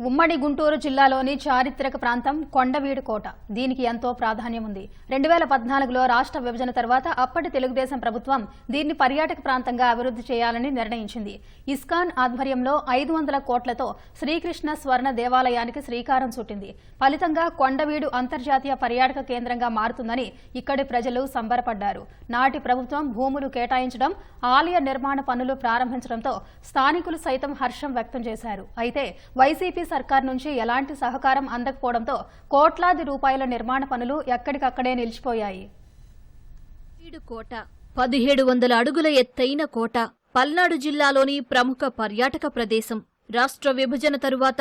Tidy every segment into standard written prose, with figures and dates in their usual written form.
ఉమ్మడి గుంటూరు జిల్లాలోని చారిత్రక ప్రాంతం కొండవీడు కోట. దీనికి ఎంతో ప్రాధాన్యం ఉంది. 2014లో రాష్ట్ర విభజన తర్వాత అప్పటి తెలుగుదేశం ప్రభుత్వం దీన్ని పర్యాటక ప్రాంతంగా అభివృద్ధి చేయాలని నిర్ణయించింది. ఇస్కాన్ ఆధ్వర్యంలో 500 కోట్లతో శ్రీకృష్ణ స్వర్ణ దేవాలయానికి శ్రీకారం చుట్టింది. ఫలితంగా కొండవీడు అంతర్జాతీయ పర్యాటక కేంద్రంగా మారుతుందని ఇక్కడి ప్రజలు సంబరపడ్డారు. నాటి ప్రభుత్వం భూములు కేటాయించడం, ఆలయ నిర్మాణ పనులు ప్రారంభించడంతో స్థానికులు సైతం హర్షం వ్యక్తం చేశారు. అయితే వైసీపీ సర్కార్ నుంచి ఎలాంటి సహకారం అందకపోవడంతో కోట్లాది రూపాయల నిర్మాణ పనులు ఎక్కడికక్కడే నిలిచిపోయాయి. కోట 1700 అడుగుల ఎత్తైన కోట పల్నాడు జిల్లాలోని ప్రముఖ పర్యాటక ప్రదేశం. రాష్ట్ర విభజన తరువాత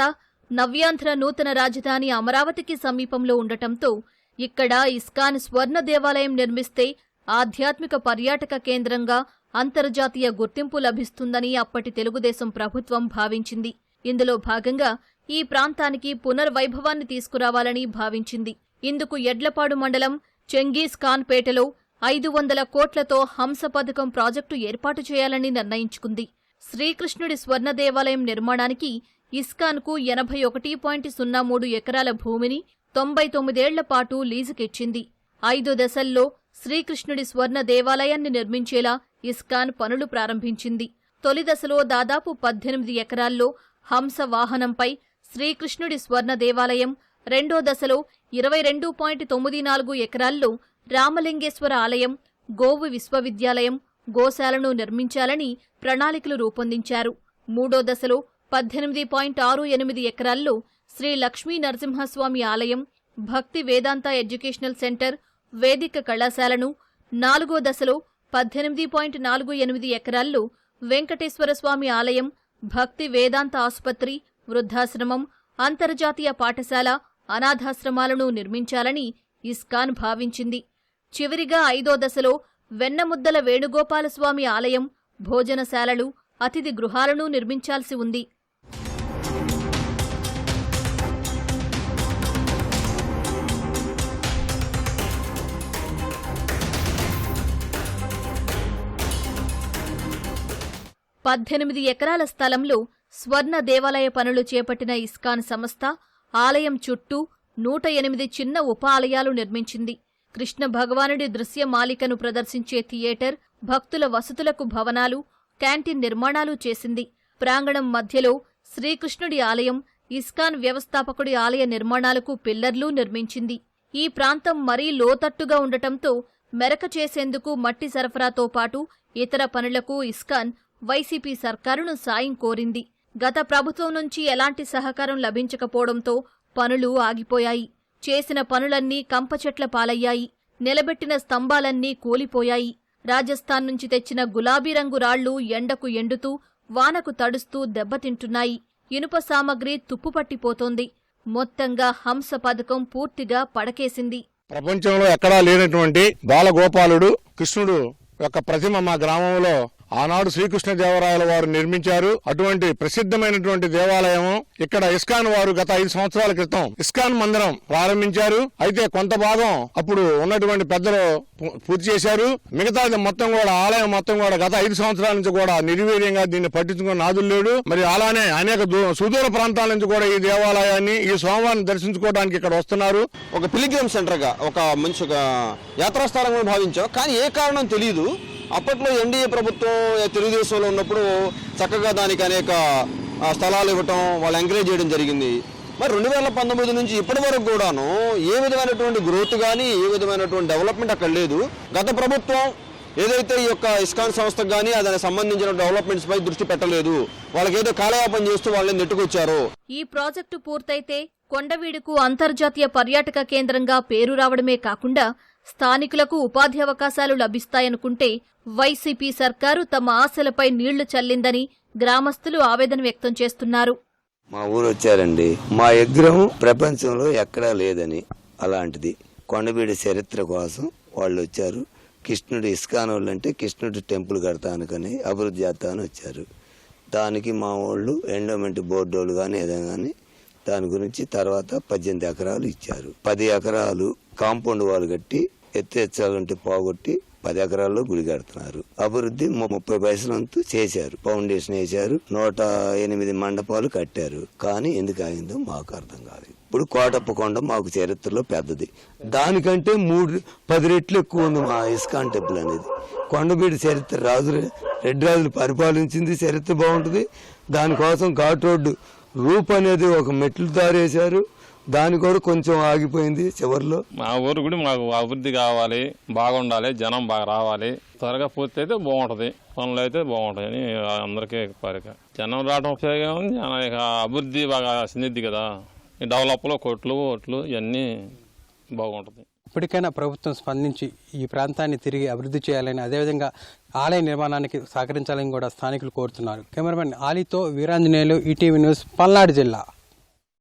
నవ్యాంధ్ర నూతన రాజధాని అమరావతికి సమీపంలో ఉండటంతో ఇక్కడ ఇస్కాన్ స్వర్ణ దేవాలయం నిర్మిస్తే ఆధ్యాత్మిక పర్యాటక కేంద్రంగా అంతర్జాతీయ గుర్తింపు లభిస్తుందని అప్పటి తెలుగుదేశం ప్రభుత్వం భావించింది. ఇందులో భాగంగా ఈ ప్రాంతానికి పునర్వైభవాన్ని తీసుకురావాలని భావించింది. ఇందుకు ఎడ్లపాడు మండలం చెంగీస్ ఖాన్ పేటలో 500 కోట్లతో హంస పథకం ప్రాజెక్టు ఏర్పాటు చేయాలని నిర్ణయించుకుంది. శ్రీకృష్ణుడి స్వర్ణ దేవాలయం నిర్మాణానికి ఇస్కాన్కు 81.03 ఎకరాల భూమిని 99 ఏళ్ల పాటు లీజుకిచ్చింది. 5 దశల్లో శ్రీకృష్ణుడి స్వర్ణ దేవాలయాన్ని నిర్మించేలా ఇస్కాన్ పనులు ప్రారంభించింది. తొలి దశలో దాదాపు 18 ఎకరాల్లో హంస వాహనంపై శ్రీకృష్ణుడి స్వర్ణ దేవాలయం, రెండో దశలో 22.94 ఎకరాల్లో రామలింగేశ్వర ఆలయం, గోవు విశ్వవిద్యాలయం, గోశాలను నిర్మించాలని ప్రణాళికలు రూపొందించారు. మూడో దశలో 18.68 ఎకరాల్లో శ్రీ లక్ష్మీ నరసింహస్వామి ఆలయం, భక్తి వేదాంత ఎడ్యుకేషనల్ సెంటర్, వేదిక కళాశాలను, నాలుగో దశలో 18.48 ఎకరాల్లో వెంకటేశ్వరస్వామి ఆలయం, భక్తి వేదాంత ఆసుపత్రి, వృద్ధాశ్రమం, అంతర్జాతీయ పాఠశాల, అనాథాశ్రమాలను నిర్మించాలని ఇస్కాన్ భావించింది. చివరిగా 5వ దశలో వెన్నముద్దల వేణుగోపాలస్వామి ఆలయం, భోజనశాలలు, అతిథి గృహాలను నిర్మించాల్సి ఉంది. పద్దెనిమిది ఎకరాల స్థలంలో స్వర్ణ దేవాలయ పనులు చేపట్టిన ఇస్కాన్ సంస్థ ఆలయం చుట్టూ 108 చిన్న ఉప ఆలయాలు నిర్మించింది. కృష్ణ భగవానుడి దృశ్యమాలికను ప్రదర్శించే థియేటర్, భక్తుల వసతులకు భవనాలు, క్యాంటీన్ నిర్మాణాలు చేసింది. ప్రాంగణం మధ్యలో శ్రీకృష్ణుడి ఆలయం, ఇస్కాన్ వ్యవస్థాపకుడి ఆలయ నిర్మాణాలకు పిల్లర్లు నిర్మించింది. ఈ ప్రాంతం మరీ లోతట్టుగా ఉండటంతో మెరక చేసేందుకు మట్టి సరఫరాతో పాటు ఇతర పనులకు ఇస్కాన్ వైసీపీ సర్కారును సాయం కోరింది. గత ప్రభుత్వం నుంచి ఎలాంటి సహకారం లభించకపోవడంతో పనులు ఆగిపోయాయి. చేసిన పనులన్నీ కంపచెట్ల పాలయ్యాయి. నిలబెట్టిన స్తంభాలన్నీ కూలిపోయాయి. రాజస్థాన్ నుంచి తెచ్చిన గులాబీ రంగు రాళ్లు ఎండకు ఎండుతూ, వానకు తడుస్తూ దెబ్బతింటున్నాయి. ఇనుప సామగ్రి తుప్పుపట్టిపోతోంది. మొత్తంగా హంస పథకం పూర్తిగా పడకేసింది. ప్రపంచంలో ఎక్కడా లేనటువంటి బాలగోపాలుడు కృష్ణుడు యొక్క ప్రతిమ మా గ్రామంలో ఆనాడు శ్రీకృష్ణదేవరాయల వారు నిర్మించారు. అటువంటి ప్రసిద్ధమైనటువంటి దేవాలయం ఇక్కడ ఇస్కాన్ వారు గత 5 సంవత్సరాల క్రితం ఇస్కాన్ మందిరం ప్రారంభించారు. అయితే కొంత భాగం అప్పుడు ఉన్నటువంటి పెద్దలు పూర్తి చేశారు. మిగతాది మొత్తం కూడా ఆలయం మొత్తం కూడా గత 5 సంవత్సరాల నుంచి కూడా నిర్వీర్యంగా దీన్ని పట్టించుకున్న నాదులు లేడు. మరి అలానే అనేక సుదూర ప్రాంతాల నుంచి కూడా ఈ దేవాలయాన్ని, ఈ స్వామివారిని దర్శించుకోవడానికి ఇక్కడ వస్తున్నారు. ఒక పిలిగ్రిమ్ సెంటర్ గా, ఒక మంచి యాత్రాస్థలంగా భావించాం. కానీ ఏ కారణం తెలియదు. అప్పట్లో ఎన్డీఏ ప్రభుత్వం తెలుగుదేశంలో ఉన్నప్పుడు చక్కగా దానికి అనేక స్థలాలు ఇవ్వటం, వాళ్ళు ఎంకరేజ్ చేయడం జరిగింది. మరి 2019 నుంచి ఇప్పటి వరకు కూడాను ఏ విధమైనటువంటి గ్రోత్ కానీ, ఏ విధమైనటువంటి డెవలప్మెంట్ అక్కడ లేదు. గత ప్రభుత్వం ఏదైతే ఈ యొక్క ఇస్కాన్ సంస్థకు కానీ దానికి సంబంధించిన డెవలప్మెంట్స్ పై దృష్టి పెట్టలేదు. వాళ్ళకేదో కాలయాపన చేస్తూ వాళ్ళని నెట్టుకొచ్చారు. ఈ ప్రాజెక్టు పూర్తయితే కొండవీడుకు అంతర్జాతీయ పర్యాటక కేంద్రంగా పేరు రావడమే కాకుండా స్థానికులకు ఉపాధి అవకాశాలు లభిస్తాయనుకుంటే వైసీపీ సర్కారు తమ ఆశలపై నీళ్లు చల్లిందని గ్రామస్తులు ఆవేదన వ్యక్తం చేస్తున్నారు. మా ఊరు వచ్చారండి. మా విగ్రహం ప్రపంచంలో ఎక్కడా లేదని, అలాంటిది కొండవీడి చరిత్ర కోసం వాళ్ళు వచ్చారు. కృష్ణుడు ఇస్కాన్ వాళ్ళు అంటే కృష్ణుడి టెంపుల్ కడతానుకని అభివృద్ధి చేస్తాను వచ్చారు. దానికి మా వాళ్ళు ఎండోమెంట్ బోర్డు వాళ్ళు కానీ ఏదైనా కానీ దాని గురించి తర్వాత 18 ఎకరాలు ఇచ్చారు. 10 ఎకరాలు కాంపౌండ్ వాళ్ళు కట్టి ఎత్తేచ్చాలంటే పోగొట్టి 10 ఎకరాల్లో గుడి కడుతున్నారు. అభివృద్ధి 30 పైసల వంతు చేశారు. ఫౌండేషన్ వేశారు, 108 మండపాలు కట్టారు. కానీ ఎందుకు ఆగిందో మాకు అర్థం కాలేదు. ఇప్పుడు కోటప్ప కొండ మాకు చరిత్రలో పెద్దది. దానికంటే 10 రెట్లు ఎక్కువ ఉంది మా ఇస్కాన్ టెంపుల్ అనేది. కొండవీడు చరిత్ర రెడ్డి రాజులు పరిపాలించింది, చరిత్ర బాగుంటుంది. దానికోసం ఘాట్ రోడ్డు రూప్ అనేది ఒక మెట్లు దారేశారు. దాని కూడా కొంచెం ఆగిపోయింది చివరిలో. మా ఊరు కూడా మాకు అభివృద్ధి కావాలి, బాగుండాలి, జనం బాగా రావాలి, త్వరగా పూర్తి అయితే బాగుంటుంది, పనులు అయితే బాగుంటాయని అందరికీ కోరిక. జనం రావడం ఉపయోగం ఉంది, అభివృద్ధి బాగా చెందిద్ది కదా. ఈ డెవలప్లో కొట్లు ఇవన్నీ బాగుంటుంది. ఇప్పటికైనా ప్రభుత్వం స్పందించి ఈ ప్రాంతాన్ని తిరిగి అభివృద్ధి చేయాలని, అదేవిధంగా ఆలయ నిర్మాణానికి సహకరించాలని కూడా స్థానికులు కోరుతున్నారు. కెమెరామెన్ ఆలీతో వీరాంజనేయులు, ఈటీవీ న్యూస్, పల్నాడు జిల్లా.